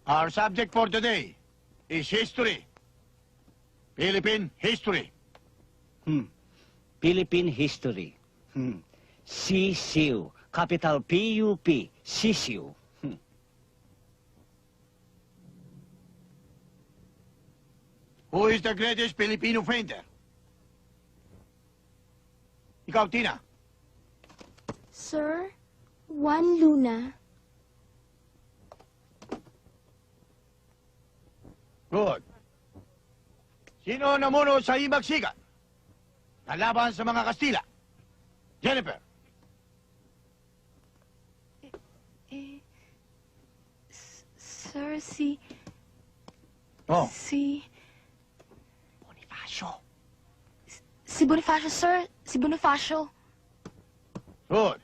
Our subject for today is history. Philippine history. Philippine history. Sisiu. Capital P-U-P. Sisiu. Who is the greatest Filipino painter? Ikaw, Tina. Sir, Juan Luna. Good. Sino namuno sa Himagsikan? Nalaban sa mga Kastila. Jennifer. Sir, si... Oh. Si Bonifacio, sir. Si Bonifacio. Good.